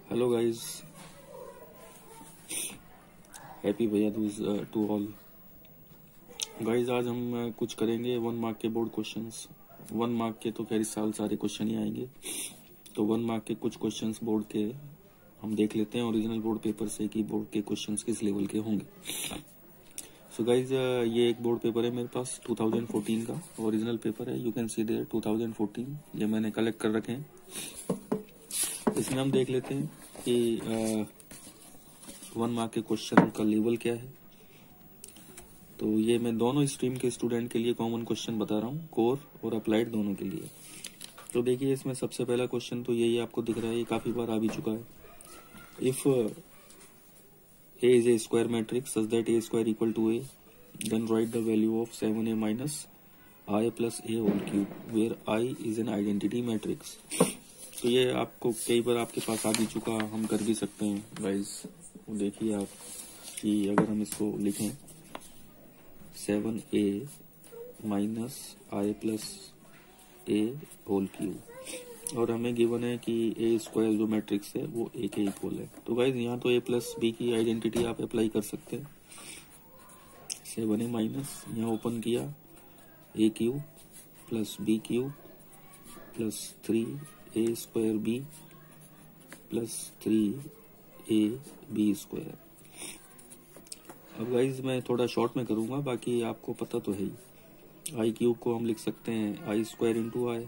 Hello guys, happy भैया Dooj to all guys. आज हम कुछ करेंगे 1 मार्क के बोर्ड क्वेश्चंस। 1 मार्क के तो खैर इस साल सारे क्वेश्चन ही आएंगे, तो 1 मार्क के कुछ क्वेश्चंस बोर्ड के हम देख लेते हैं ओरिजिनल बोर्ड पेपर से कि बोर्ड के क्वेश्चंस किस लेवल के होंगे। सो गाइज ये एक बोर्ड पेपर है मेरे पास 2014 का ओरिजिनल पेपर है। यू कैन सी देयर 2014, ये मैंने कलेक्ट कर रखे हैं। इसमें हम देख लेते हैं कि 1 मार्क के क्वेश्चन का लेवल क्या है। तो ये मैं दोनों स्ट्रीम के स्टूडेंट के लिए कॉमन क्वेश्चन बता रहा हूँ, कोर और अप्लाइड दोनों के लिए। तो देखिए इसमें सबसे पहला क्वेश्चन तो यही आपको दिख रहा है, ये काफी बार आ भी चुका है। If A is a square matrix such that A square equal to A, then write the value of 7A minus I plus A whole cube, where I is an identity matrix. तो ये आपको कई बार आपके पास आ भी चुका, हम कर भी सकते हैं गाइस। देखिए आप कि अगर हम इसको लिखें 7A minus I plus A whole cube, और हमें गिवन है कि ए स्क्वायर जो मैट्रिक्स है वो ए के इक्वल है। तो गाइज यहाँ तो ए प्लस बी की आइडेंटिटी आप अप्लाई कर सकते हैं। 7A माइनस यहाँ ओपन किया A cube plus B cube plus 3A square B plus 3A B square. अब गाइज मैं थोड़ा शॉर्ट में करूंगा, बाकी आपको पता तो है ही। आई क्यूब को हम लिख सकते हैं आई स्क्वायर इंटू आई,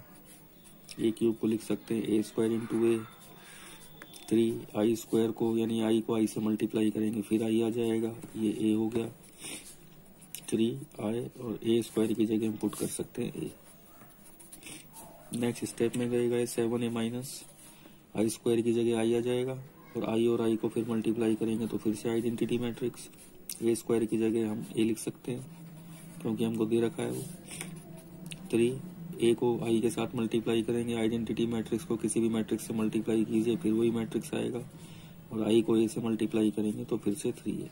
ए क्यूब को लिख सकते हैं ए स्क्वायर इंटू ए। 3 आई स्क्वायर को यानी आई को आई से मल्टीप्लाई करेंगे फिर आई आ जाएगा, ये ए हो गया। 3 आई और ए स्क्वायर की जगह हम पुट कर सकते हैं ए। नेक्स्ट स्टेप में गए 7A माइनस आई स्क्वायर की जगह आई आ जाएगा, और आई को फिर मल्टीप्लाई करेंगे तो फिर से आइडेंटिटी मैट्रिक्स। ए स्क्वायर की जगह हम ए लिख सकते हैं क्योंकि हमको दे रखा है वो। 3 ए को आई के साथ मल्टीप्लाई करेंगे, आइडेंटिटी मैट्रिक्स को किसी भी मैट्रिक्स से मल्टीप्लाई कीजिए फिर वही मैट्रिक्स आएगा, और आई को ए से मल्टीप्लाई करेंगे तो फिर से 3 है।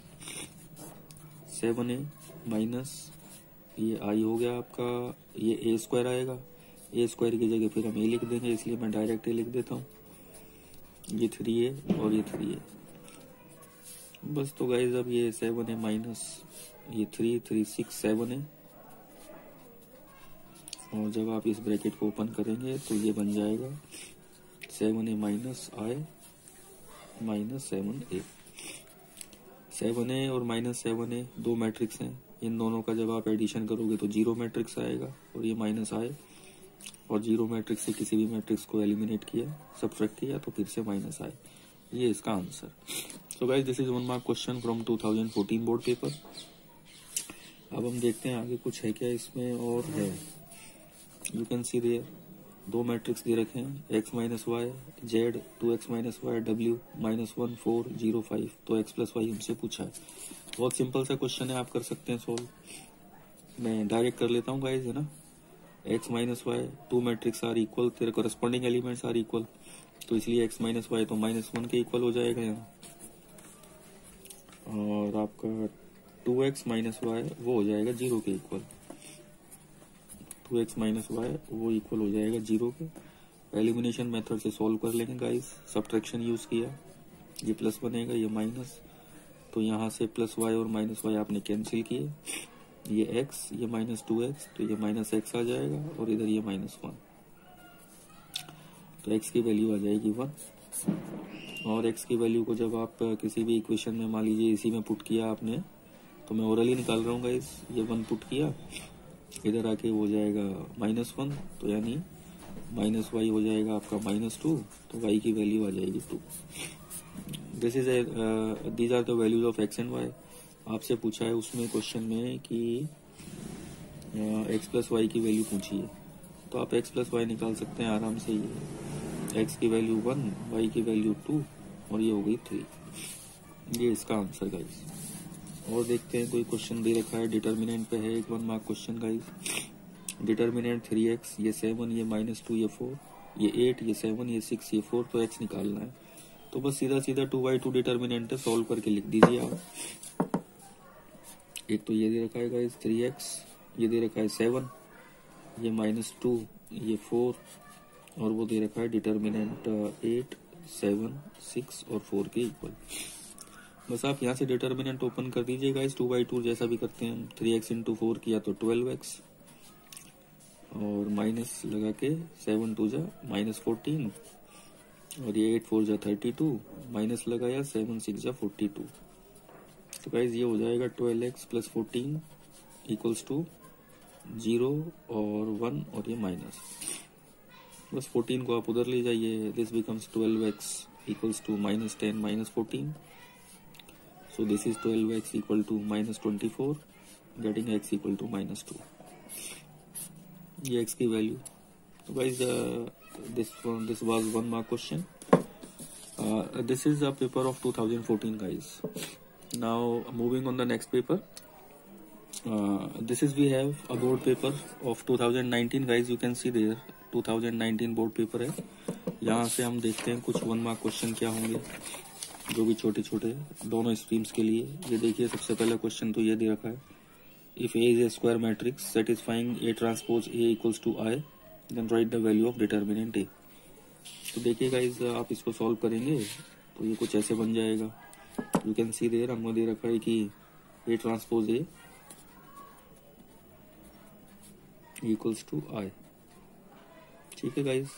7A माइनस ये आई हो गया आपका, ये ए स्क्वायर आएगा, ए स्क्वायर की जगह फिर हम ए लिख देंगे, इसलिए मैं डायरेक्ट ए लिख देता हूँ। ये 3A और ये 3A। बस तो गाइज अब ये 7A माइनस ये 3 6 7A, और जब आप इस ब्रैकेट को ओपन करेंगे तो ये बन जाएगा 7A माइनस आई माइनस 7A। 7A और माइनस 7A दो मैट्रिक्स हैं, इन दोनों का जब आप एडिशन करोगे तो 0 मैट्रिक्स आएगा, और ये माइनस आई और 0 मैट्रिक्स से किसी भी मैट्रिक्स को एलिमिनेट किया, सब्ट्रैक्ट किया तो फिर से माइनस आई। ये इसका answer. So guys this is 1 mark question from 2014 board paper. अब हम देखते हैं आगे कुछ है क्या इसमें और है। यू कैन सी देयर दो मैट्रिक्स दे रखे हैं x minus y z 2x minus y डब्ल्यू माइनस 1 4 0 5। तो x प्लस वाई हमसे पूछा है। बहुत सिंपल सा क्वेश्चन है, आप कर सकते हैं सोल्व। मैं डायरेक्ट कर लेता हूँ गाइज, है ना। x minus y two matrix are equal, their corresponding elements are equal, तो इसलिए x माइनस वाई तो -1 के इक्वल हो जाएगा यहाँ, और आपका 2x माइनस वाई वो हो जाएगा 0 के इक्वल। 2x माइनस वाई वो इक्वल हो जाएगा 0 के। एलिमिनेशन मेथड से सॉल्व कर लेंगे गाइस, सब्ट्रैक्शन यूज किया, ये प्लस बनेगा ये माइनस, तो यहाँ से प्लस वाई और माइनस वाई आपने कैंसिल किए, ये x ये माइनस 2x तो ये माइनस x आ जाएगा, और इधर ये -1, तो x की वैल्यू आ जाएगी 1। और x की वैल्यू को जब आप किसी भी इक्वेशन में मान लीजिए इसी में पुट किया आपने, तो मैं ओरली निकाल रहा हूँ गाइस, ये 1 पुट किया, इधर आके हो जाएगा -1, तो यानी माइनस वाई हो जाएगा आपका -2, तो वाई की वैल्यू आ जाएगी 2। These are the values of x and y. आपसे पूछा है उसमें क्वेश्चन में कि एक्स प्लस वाई की वैल्यू पूछी है, तो आप एक्स प्लस वाई निकाल सकते हैं आराम से। ये एक्स की वैल्यू 1, वाई की वैल्यू 2, और ये हो गई 3। ये इसका आंसर गाइस। और देखते हैं कोई क्वेश्चन दे रखा है, डिटर्मिनेंट पे है एक 1 mark question guys. Determinant 3x, ये 7, ये -2, ये 4, ये 8, ये 7, ये 6, ये 4, तो x निकालना है। तो बस सीधा 2/2 डिटर्मिनेंट है, सॉल्व करके लिख दीजिए आप। एक तो ये दे रखा है गाइस 3x, ये दे रखा है 7, ये -2, ये 4, और वो दे रखा है डिटर्मिनेंट 8, 7, 6 और 4 के इक्वल। बस आप यहाँ से डिटर्मिनेंट ओपन कर दीजिएगा इस 2/2 जैसा भी करते हैं हम। 3x इंटू 4 किया तो 12x और माइनस लगा के 7 2 जा -14 और ये 8 4 जा 32 माइनस लगाया 7 6 जा 42। तो गाइज ये हो जाएगा 12x प्लस 14 इक्वल्स टू 0 और 1 और ये माइनस। बस 14 को आप उधर ले जाइए। This becomes 12x equals to -10 -14। So this is 12x equal to -24, getting x equal to -2. ये x की वैल्यू। तो guys, this was 1 mark question. This is a paper of 2014, guys. Now moving on the next paper. This is we have a board paper of 2019, guys. You can see there 2019 board paper है। यहाँ से हम देखते हैं कुछ 1 mark question क्या होंगे, जो भी छोटे छोटे दोनों स्ट्रीम्स के लिए। ये देखिए सबसे पहला क्वेश्चन तो ये दे रखा है, if A is a square matrix satisfying A transpose A equals to I then write the value of determinant A. तो देखिए गाइस, आप इसको सॉल्व करेंगे तो ये कुछ ऐसे बन जाएगा। यू कैन सी देयर हमको दे रखा है कि A transpose A equals to I. ठीक है गाइस,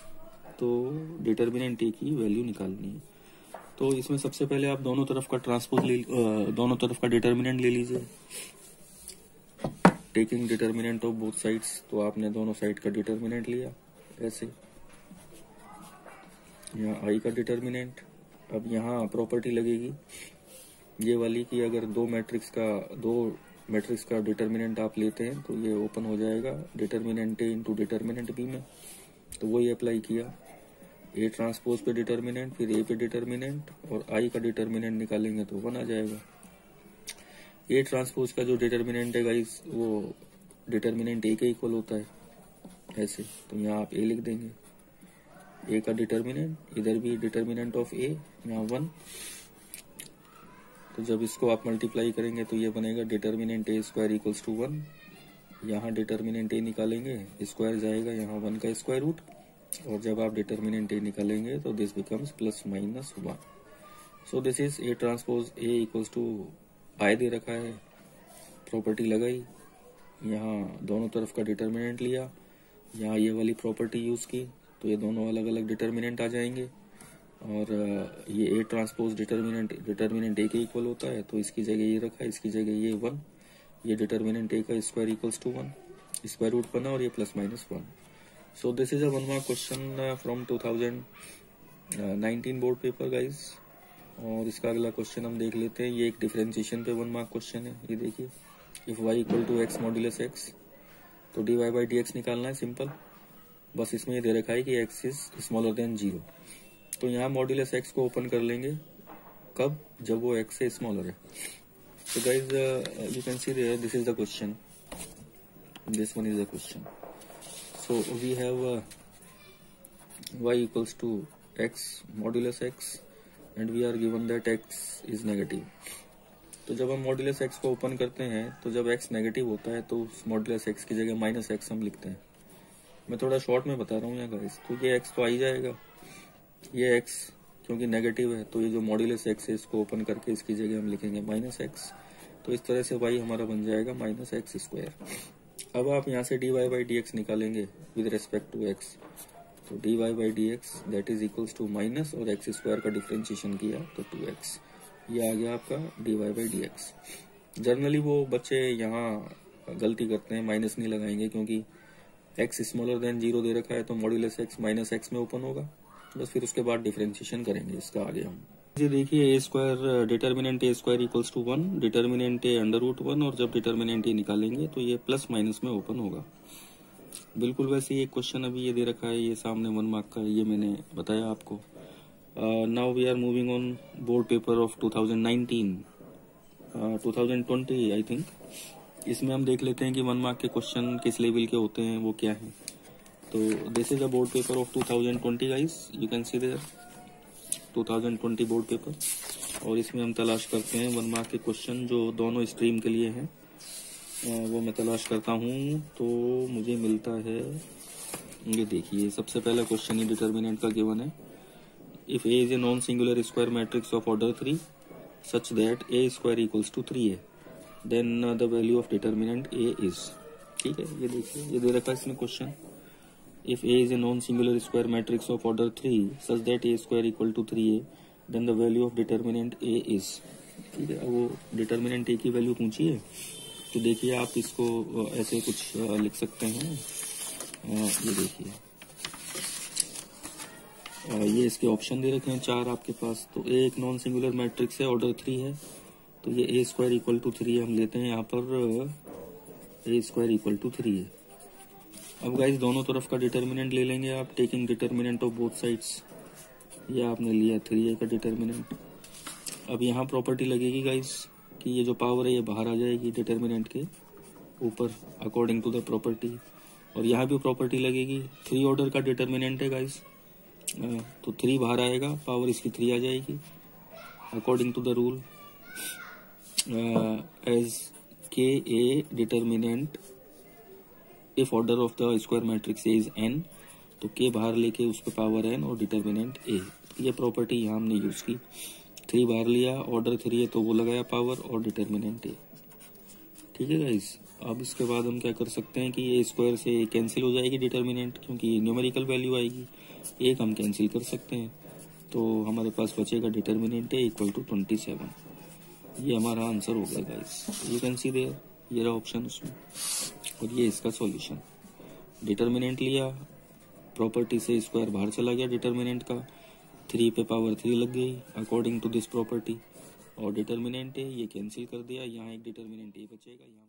तो डिटर्मिनेंट ए की वैल्यू निकालनी है। तो इसमें सबसे पहले आप दोनों तरफ का दोनों तरफ का डिटर्मिनेंट ले लीजिए। Taking determinant of both sides, तो आपने दोनों साइड का डिटर्मिनेंट लिया ऐसे। यहाँ आई का डिटर्मिनेंट। अब यहाँ प्रॉपर्टी लगेगी ये वाली कि अगर दो मैट्रिक्स का डिटर्मिनेंट आप लेते हैं तो ये ओपन हो जाएगा डिटर्मिनेंट ए इंटू डिटर्मिनेंट बी में। तो वही अप्लाई किया, ए ट्रांसपोज पे डिटर्मिनेंट, फिर ए पे डिटर्मिनेंट और आई का डिटर्मिनेंट निकालेंगे तो 1 आ जाएगा। ए ट्रांसपोज का जो डिटर्मिनेंट है गाइस, वो डिटर्मिनेंट ए के इक्वल होता है ऐसे। तो यहाँ आप ए लिख देंगे, ए का डिटर्मिनेंट, इधर भी डिटर्मिनेंट ऑफ ए, यहाँ 1। तो जब इसको आप मल्टीप्लाई करेंगे तो ये बनेगा determinant A square equals to 1। यहाँ डिटर्मिनेंट ए निकालेंगे, स्क्वायर जाएगा यहाँ 1 का स्क्वायर रूट, और जब आप डिटर्मिनेंट ए निकालेंगे तो this becomes +-1। So this is A transpose A equals to I दे रखा है, प्रॉपर्टी लगाई, यहाँ दोनों तरफ का डिटर्मिनेंट लिया, यहाँ ये वाली प्रॉपर्टी यूज की, तो ये दोनों अलग अलग डिटर्मिनेंट आ जाएंगे। और ये ए ट्रांसपोज डिटर्मिनेंट ए के इक्वल होता है, तो इसकी जगह ये रखा, इसकी जगह ये 1, ये डिटर्मिनेंट ए का square equals to 1, square root बना और ये +-1। So this is a 1 mark question from 2019 board paper guys. और इसका अगला क्वेश्चन हम देख लेते हैं। ये एक डिफरेंशिएशन पे 1 मार्क क्वेश्चन है। ये देखिए, if y equal to x modulus x, तो dy/dx निकालना है सिंपल। बस इसमें ये दे रखा है कि x इज स्मॉलर देन 0। तो यहाँ मॉड्यूलस x को ओपन कर लेंगे, कब? जब वो x से स्मॉलर है। तो guys you can see there, this is the question, this one is the question. So we have y equals to x modulus x and we are given that x is negative। तो जब हम modulus x को open करते हैं तो जब x negative होता है तो उस मॉड्यूलस x की जगह -x हम लिखते हैं। मैं थोड़ा शॉर्ट में बता रहा हूँ यहाँ गाइस। तो ये x तो आ ही जाएगा, ये x क्योंकि नेगेटिव है तो ये जो मॉड्यूलस x है इसको ओपन करके इसकी जगह हम लिखेंगे -x। तो इस तरह से y हमारा बन जाएगा -x²। अब आप यहाँ से dy/dx निकालेंगे विद रेस्पेक्ट टू x। तो dy/dx that is equals to minus और x² का डिफरेंशिएशन किया तो 2x, ये आ गया आपका dy/dx। जनरली वो बच्चे यहाँ गलती करते हैं, माइनस नहीं लगाएंगे क्योंकि x स्मॉलर देन 0 दे रखा है, तो मॉड्यूलस x -x में ओपन होगा। बस फिर उसके बाद डिफरेंशिएशन करेंगे इसका आगे हम। ये देखिए, A square determinant A square equals to 1, determinant A √1, और जब डिटर्मिनेंट ए निकालेंगे तो ये +- में ओपन होगा। बिल्कुल वैसे ही एक क्वेश्चन अभी ये दे रखा है, ये सामने 1 मार्क का, ये मैंने बताया आपको। Now we are moving on board paper of 2019 2020 I think. इसमें हम देख लेते हैं कि 1 मार्क के क्वेश्चन किस लेवल के होते हैं, वो क्या है। तो this is a board paper of 2020 guys, you can see there 2020 board paper. और इसमें हम तलाश करते हैं 1 मार्क के क्वेश्चन जो दोनों स्ट्रीम के लिए हैं, वो मैं तलाश करता हूँ। तो मुझे मिलता है, ये देखिए सबसे पहला क्वेश्चन ही डिटर्मिनेंट का गिवन है, if A is a non singular square matrix of order 3 such that A square equals to 3a, then the value of determinant A is. ठीक है, ये देखिए, ये दे रखा है इसमें question. If A is a non singular square matrix of order 3 such that A square equal to 3a, then the value of determinant A is. ठीक है, अब वो डिटर्मिनेंट ए की वैल्यू पूछी है, तो देखिए आप इसको ऐसे कुछ लिख सकते हैं। ये देखिए, ये इसके ऑप्शन दे रखे हैं 4 आपके पास। तो ए एक नॉन सिंगुलर मैट्रिक्स है, ऑर्डर 3 है, तो ये ए स्क्वायर इक्वल टू 3 हम लेते हैं यहाँ पर, ए स्क्वायर इक्वल टू 3 है। अब गाइस दोनों तरफ का डिटर्मिनेंट ले लेंगे आप, taking determinant of both sides. ये आपने लिया 3a का डिटर्मिनेंट। अब यहाँ प्रॉपर्टी लगेगी गाइस कि ये जो पावर है ये बाहर आ जाएगी डिटर्मिनेंट के ऊपर अकॉर्डिंग टू द प्रॉपर्टी, और यहाँ भी प्रॉपर्टी लगेगी। 3 ऑर्डर का डिटर्मिनेंट है गाइस, तो 3 बाहर आएगा, पावर इसकी 3 आ जाएगी according to the rule as K A determinant if order of the square matrix is n, तो के बाहर लेके उस पर पावर n और डिटर्मिनेंट a। ये प्रॉपर्टी यहाँ हमने यूज की। 3 बाहर लिया, ऑर्डर 3 है तो वो लगाया पावर और डिटर्मिनेंट a। ठीक है गाइस, अब इसके बाद हम क्या कर सकते हैं कि ये स्क्वायर से कैंसिल हो जाएगी डिटर्मिनेंट, क्योंकि न्यूमेरिकल वैल्यू आएगी, एक हम कैंसिल कर सकते हैं, तो हमारे पास बचेगा डिटर्मिनेंट a इक्वल टू 27। ये हमारा आंसर हो गया guys. You can see there, ये रहा ऑप्शन उसमें, और ये इसका सॉल्यूशन। डिटर्मिनेंट लिया, प्रॉपर्टी से स्क्वायर बाहर चला गया डिटर्मिनेंट का, 3 पे पावर 3 लग गई अकॉर्डिंग टू दिस प्रॉपर्टी, और डिटर्मिनेंट है ये कैंसिल कर दिया, यहाँ एक डिटर्मिनेंट ए बचेगा, यहाँ